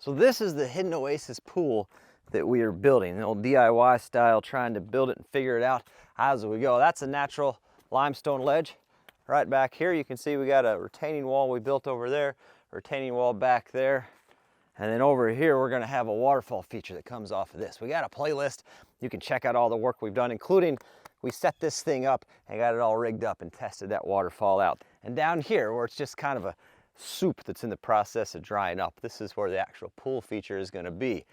So this is the hidden oasis pool that we are building, an old DIY style, trying to build it and figure it out as we go. That's a natural limestone ledge. Right back here, you can see we got a retaining wall we built over there, retaining wall back there. And then over here, we're gonna have a waterfall feature that comes off of this. We got a playlist. You can check out all the work we've done, including we set this thing up and got it all rigged up and tested that waterfall out. And down here, where it's just kind of a soup that's in the process of drying up, this is where the actual pool feature is gonna be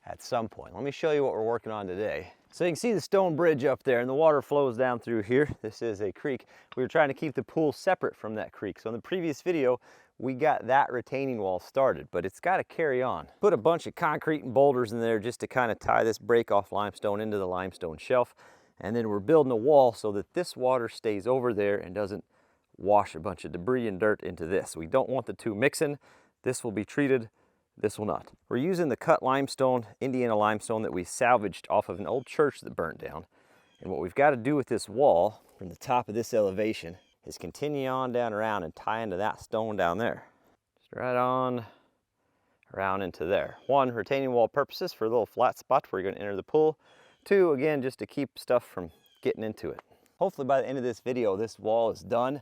at some point. Let me show you what we're working on today. So you can see the stone bridge up there and the water flows down through here. This is a creek. We were trying to keep the pool separate from that creek. So in the previous video, we got that retaining wall started, but it's got to carry on. Put a bunch of concrete and boulders in there just to kind of tie this break off limestone into the limestone shelf. And then we're building a wall so that this water stays over there and doesn't wash a bunch of debris and dirt into this. We don't want the two mixing. This will be treated, this will not. We're using the cut limestone, Indiana limestone, that we salvaged off of an old church that burnt down. And what we've got to do with this wall from the top of this elevation is continue on down around and tie into that stone down there. Just right on around into there. One, retaining wall purposes for a little flat spot where you're going to enter the pool. Two, again, just to keep stuff from getting into it. Hopefully by the end of this video, this wall is done,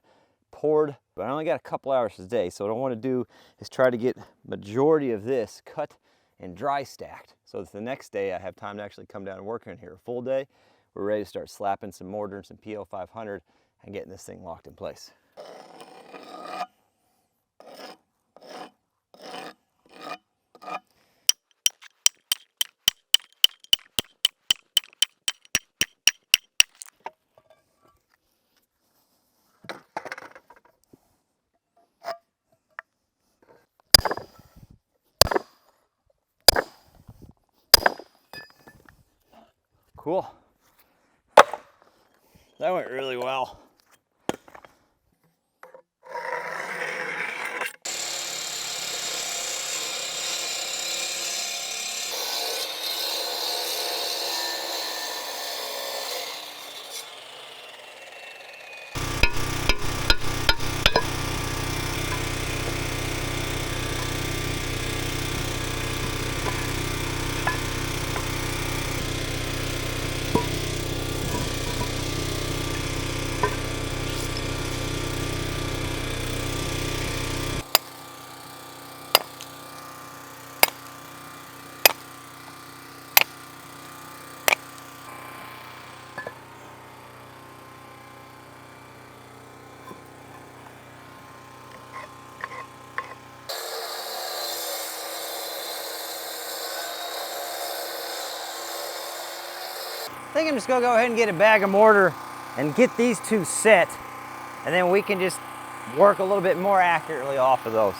poured, but I only got a couple hours today, so what I want to do is try to get majority of this cut and dry stacked so that the next day I have time to actually come down and work in here a full day. We're ready to start slapping some mortar and some PL 500 and getting this thing locked in place. Cool. That went really well. I think I'm just gonna go ahead and get a bag of mortar and get these two set, and then we can just work a little bit more accurately off of those.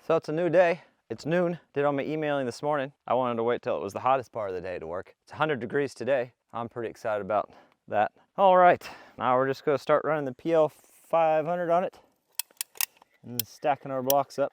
So it's a new day. It's noon. Did all my emailing this morning. I wanted to wait till it was the hottest part of the day to work. It's 100 degrees today. I'm pretty excited about that. All right, now we're just gonna start running the PL 500 on it and stacking our blocks up.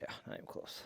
Yeah, not even close.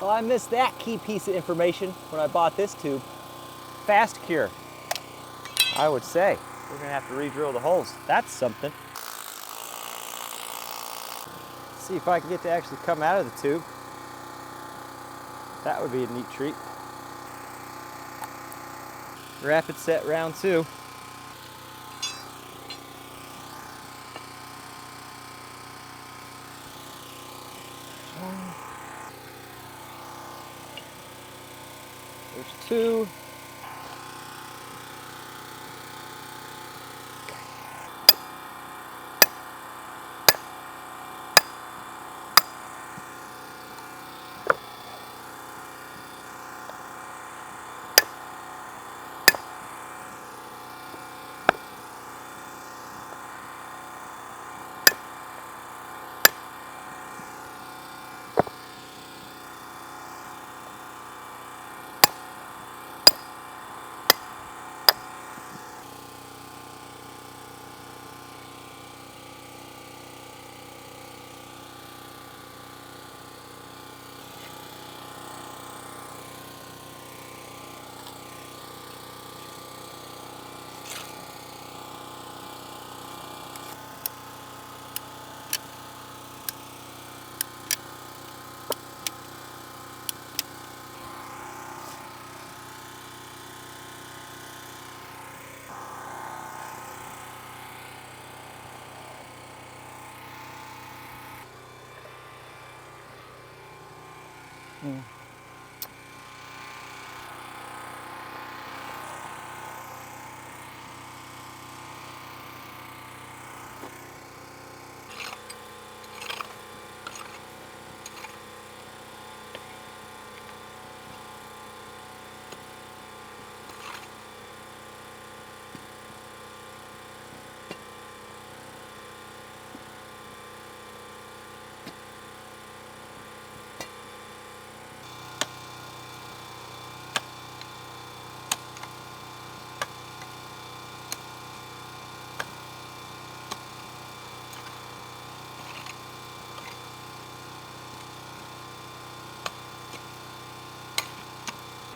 Well, I missed that key piece of information when I bought this tube. Fast cure, I would say. We're gonna have to re-drill the holes. That's something. See if I can get to actually come out of the tube. That would be a neat treat. Rapid set round 2. There's 2.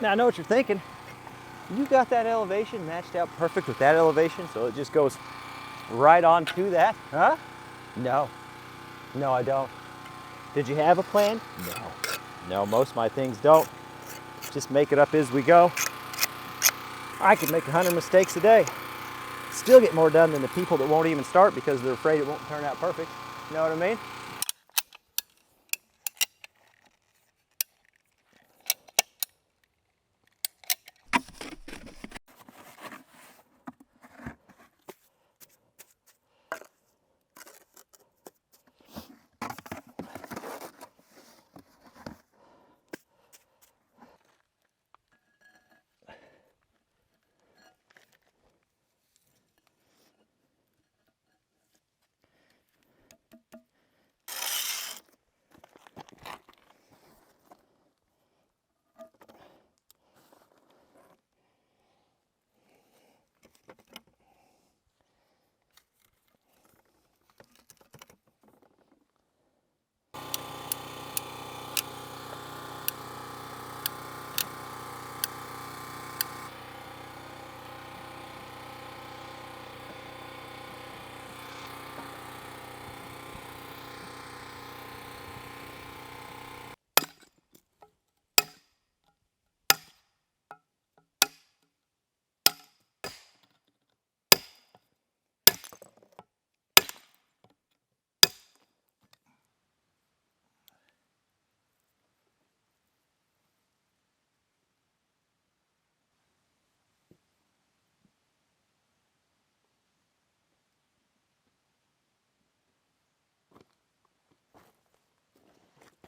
Now I know what you're thinking. You got that elevation matched out perfect with that elevation, so it just goes right on to that, huh? No, no I don't. Did you have a plan? No. No, most of my things don't. Just make it up as we go. I could make 100 mistakes a day. Still get more done than the people that won't even start because they're afraid it won't turn out perfect. You know what I mean?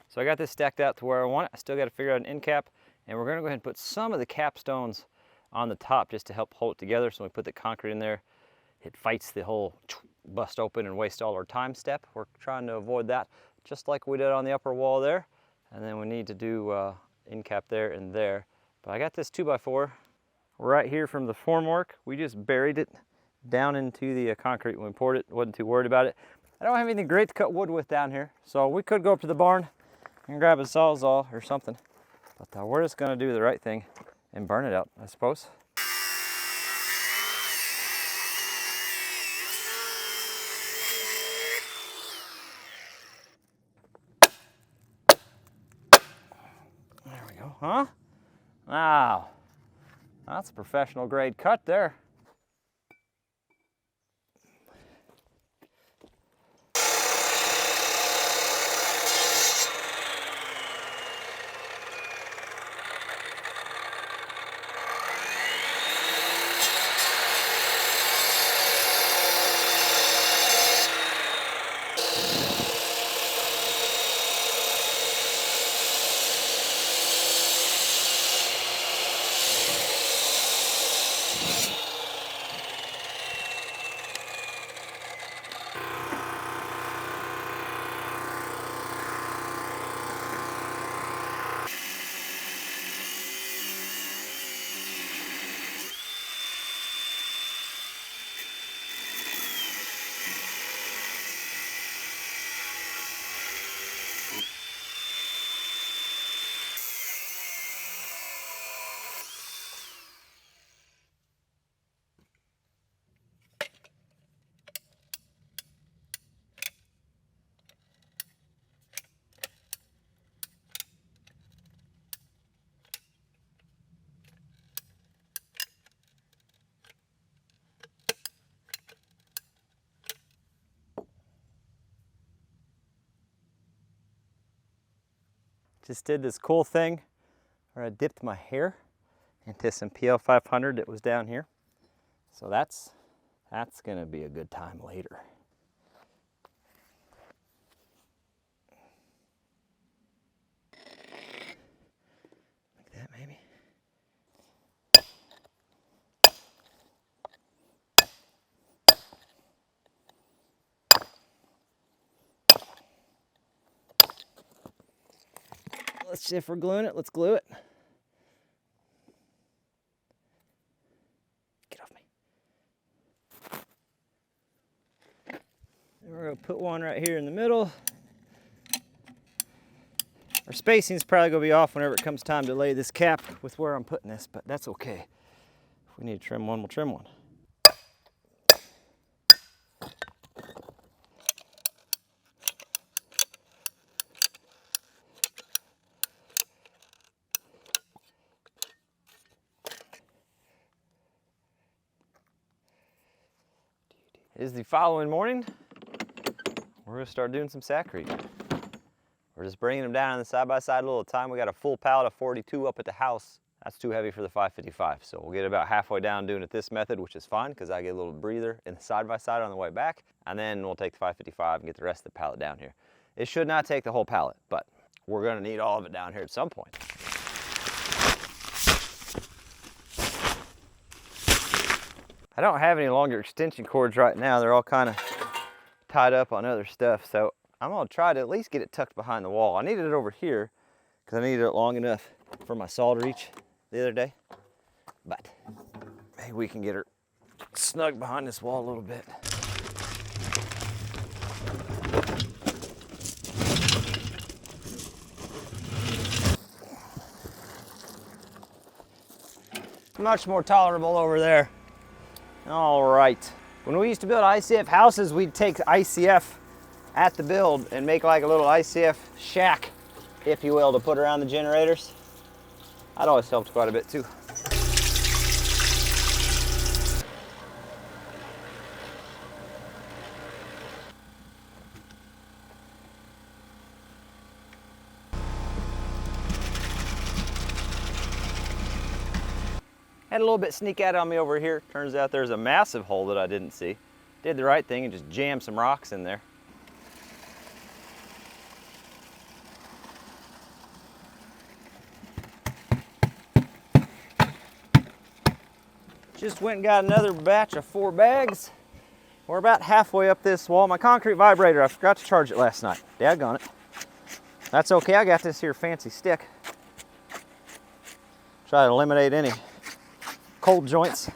So I got this stacked out to where I want it. I still got to figure out an end cap, and we're going to go ahead and put some of the capstones on the top just to help hold it together. So when we put the concrete in there, it fights the whole bust open and waste all our time step. We're trying to avoid that, just like we did on the upper wall there. And then we need to do end cap there and there. But I got this 2x4 right here from the formwork. We just buried it down into the concrete when we poured it. Wasn't too worried about it. I don't have anything great to cut wood with down here, so we could go up to the barn and grab a Sawzall or something. But we're just gonna do the right thing and burn it out, I suppose. There we go, huh? Wow, that's a professional grade cut there. Just did this cool thing where I dipped my hair into some PL 500 that was down here. So that's gonna be a good time later. Like that maybe. Let's see if we're gluing it, let's glue it. Get off me. And we're gonna put one right here in the middle. Our spacing is probably gonna be off whenever it comes time to lay this cap with where I'm putting this, but that's okay. If we need to trim one, we'll trim one. It is the following morning. We're gonna start doing some saccharine. We're just bringing them down on the side-by-side a little time. We got a full pallet of 42 up at the house. That's too heavy for the 555. So we'll get about halfway down doing it this method, which is fine because I get a little breather in the side-by-side on the way back. And then we'll take the 555 and get the rest of the pallet down here. It should not take the whole pallet, but we're gonna need all of it down here at some point. I don't have any longer extension cords right now. They're all kind of tied up on other stuff. So I'm gonna try to at least get it tucked behind the wall. I needed it over here because I needed it long enough for my saw to reach the other day. But maybe we can get her snug behind this wall a little bit. Much more tolerable over there. All right. When we used to build ICF houses, we'd take ICF at the build and make like a little ICF shack, if you will, to put around the generators. That always helped quite a bit too. Had a little bit sneak out on me over here. Turns out there's a massive hole that I didn't see. Did the right thing and just jammed some rocks in there. Just went and got another batch of 4 bags. We're about halfway up this wall. My concrete vibrator, I forgot to charge it last night. Daggone it. That's okay, I got this here fancy stick. Try to eliminate any cold joints.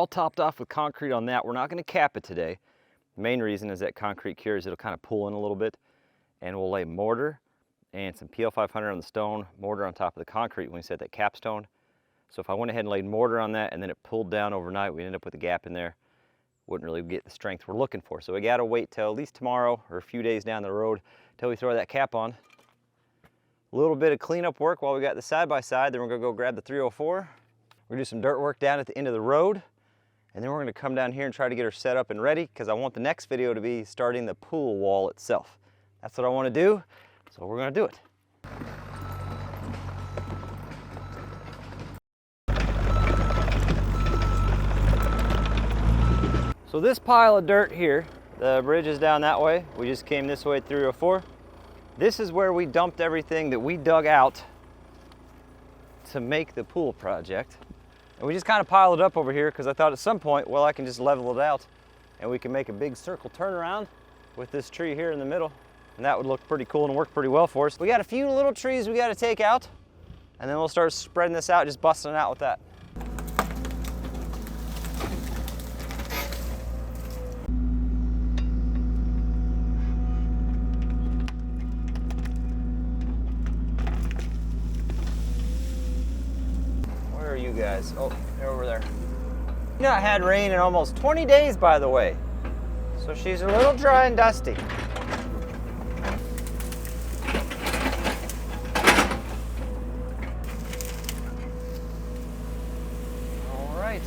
all topped off with concrete on that. We're not going to cap it today. The main reason is that concrete cures, it'll kind of pull in a little bit, and we'll lay mortar and some PL 500 on the stone, mortar on top of the concrete when we set that capstone. So if I went ahead and laid mortar on that and then it pulled down overnight, we end up with a gap in there. Wouldn't really get the strength we're looking for. So we got to wait till at least tomorrow or a few days down the road till we throw that cap on. A little bit of cleanup work while we got the side-by-side, then we're gonna go grab the 304. We're gonna do some dirt work down at the end of the road, and then we're gonna come down here and try to get her set up and ready, because I want the next video to be starting the pool wall itself. That's what I wanna do, so we're gonna do it. So this pile of dirt here, the bridge is down that way. We just came this way at 304. This is where we dumped everything that we dug out to make the pool project. And we just kind of piled it up over here because I thought at some point, well, I can just level it out and we can make a big circle turnaround with this tree here in the middle. And that would look pretty cool and work pretty well for us. We got a few little trees we got to take out, and then we'll start spreading this out, just busting it out with that. You guys, oh, they're over there. Not had rain in almost 20 days, by the way, so she's a little dry and dusty. All right.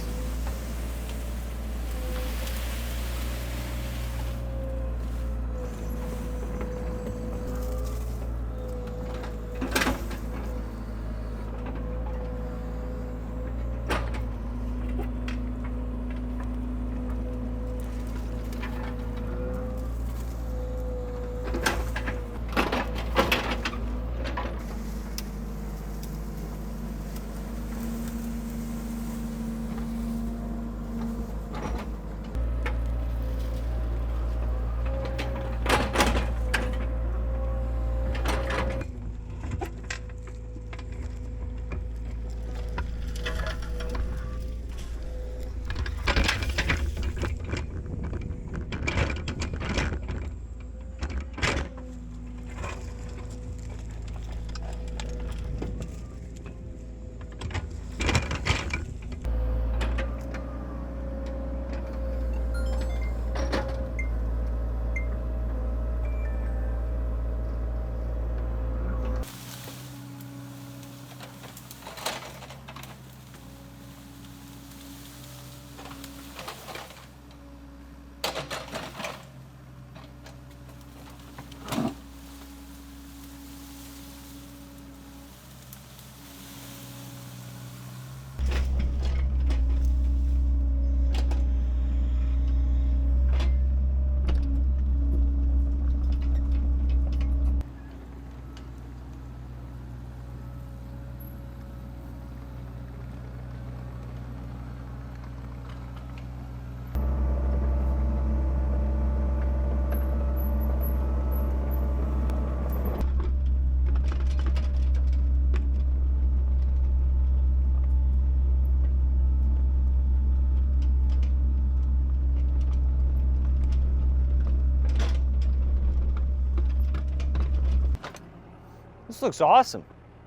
This looks awesome.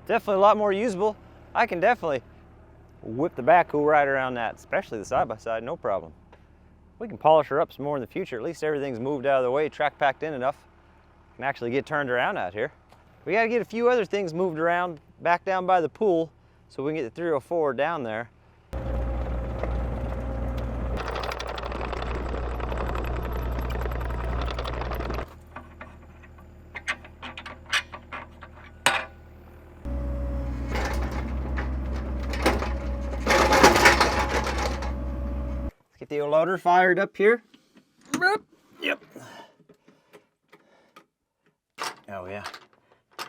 Definitely a lot more usable. I can definitely whip the backhoe right around that, especially the side-by-side, no problem. We can polish her up some more in the future. At least everything's moved out of the way, track packed in enough. Can actually get turned around out here. We gotta get a few other things moved around back down by the pool so we can get the 304 down there. Get the old loader fired up here. Yep. Oh yeah.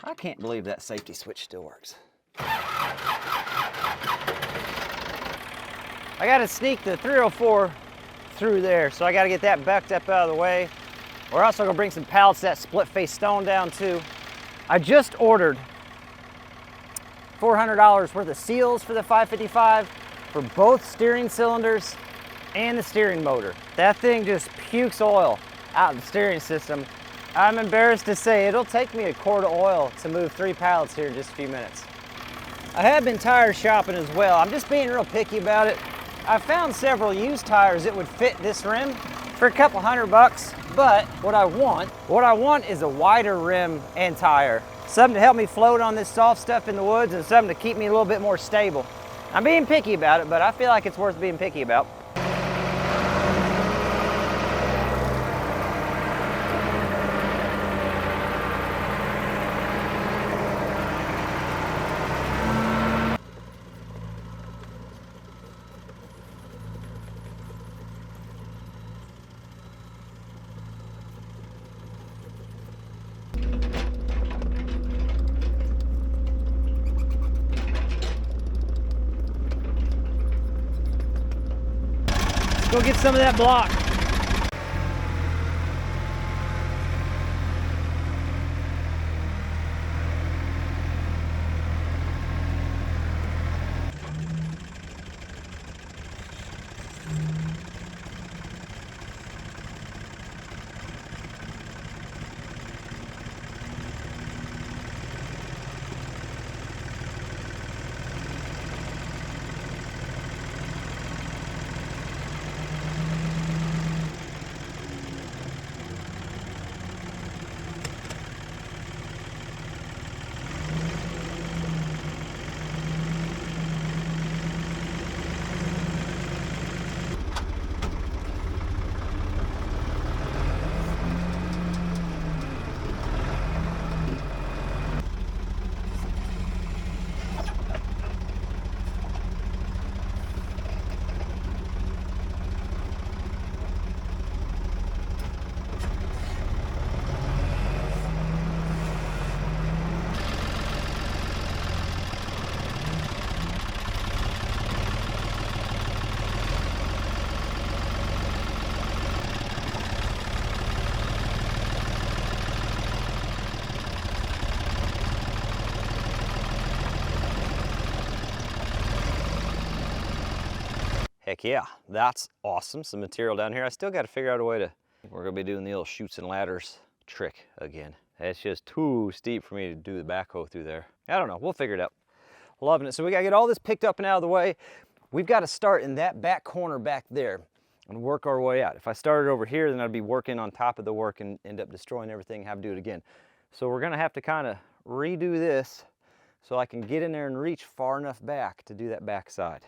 I can't believe that safety switch still works. I gotta sneak the 304 through there, so I gotta get that backed up out of the way. We're also gonna bring some pallets of that split face stone down too. I just ordered $400 worth of seals for the 555 for both steering cylinders and the steering motor. That thing just pukes oil out of the steering system. I'm embarrassed to say it'll take me a quart of oil to move 3 pallets here in just a few minutes. I have been tire shopping as well. I'm just being real picky about it. I found several used tires that would fit this rim for a couple $100, but what I want is a wider rim and tire. Something to help me float on this soft stuff in the woods and something to keep me a little bit more stable. I'm being picky about it, but I feel like it's worth being picky about. Go get some of that block. Heck yeah, that's awesome. Some material down here. I still got to figure out a way to, we're going to be doing the old chutes and ladders trick again. It's just too steep for me to do the backhoe through there. I don't know, we'll figure it out. Loving it. So we got to get all this picked up and out of the way. We've got to start in that back corner back there and work our way out. If I started over here, then I'd be working on top of the work and end up destroying everything and have to do it again. So we're going to have to kind of redo this so I can get in there and reach far enough back to do that back side.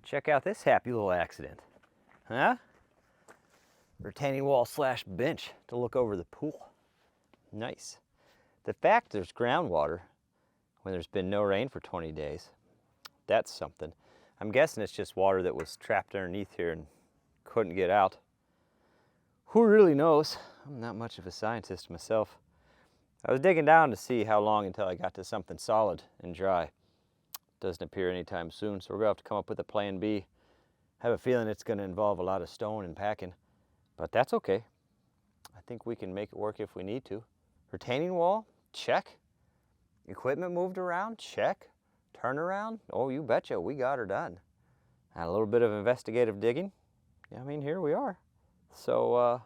Check out this happy little accident, huh? Retaining wall / bench to look over the pool. Nice. The fact there's groundwater when there's been no rain for 20 days, that's something. I'm guessing it's just water that was trapped underneath here and couldn't get out. Who really knows? I'm not much of a scientist myself. I was digging down to see how long until I got to something solid and dry. Doesn't appear anytime soon, so we're gonna have to come up with a plan B. I have a feeling it's gonna involve a lot of stone and packing, but that's okay. I think we can make it work if we need to. Retaining wall, check. Equipment moved around, check. Turnaround, oh, you betcha, we got her done. And a little bit of investigative digging. I mean, here we are. So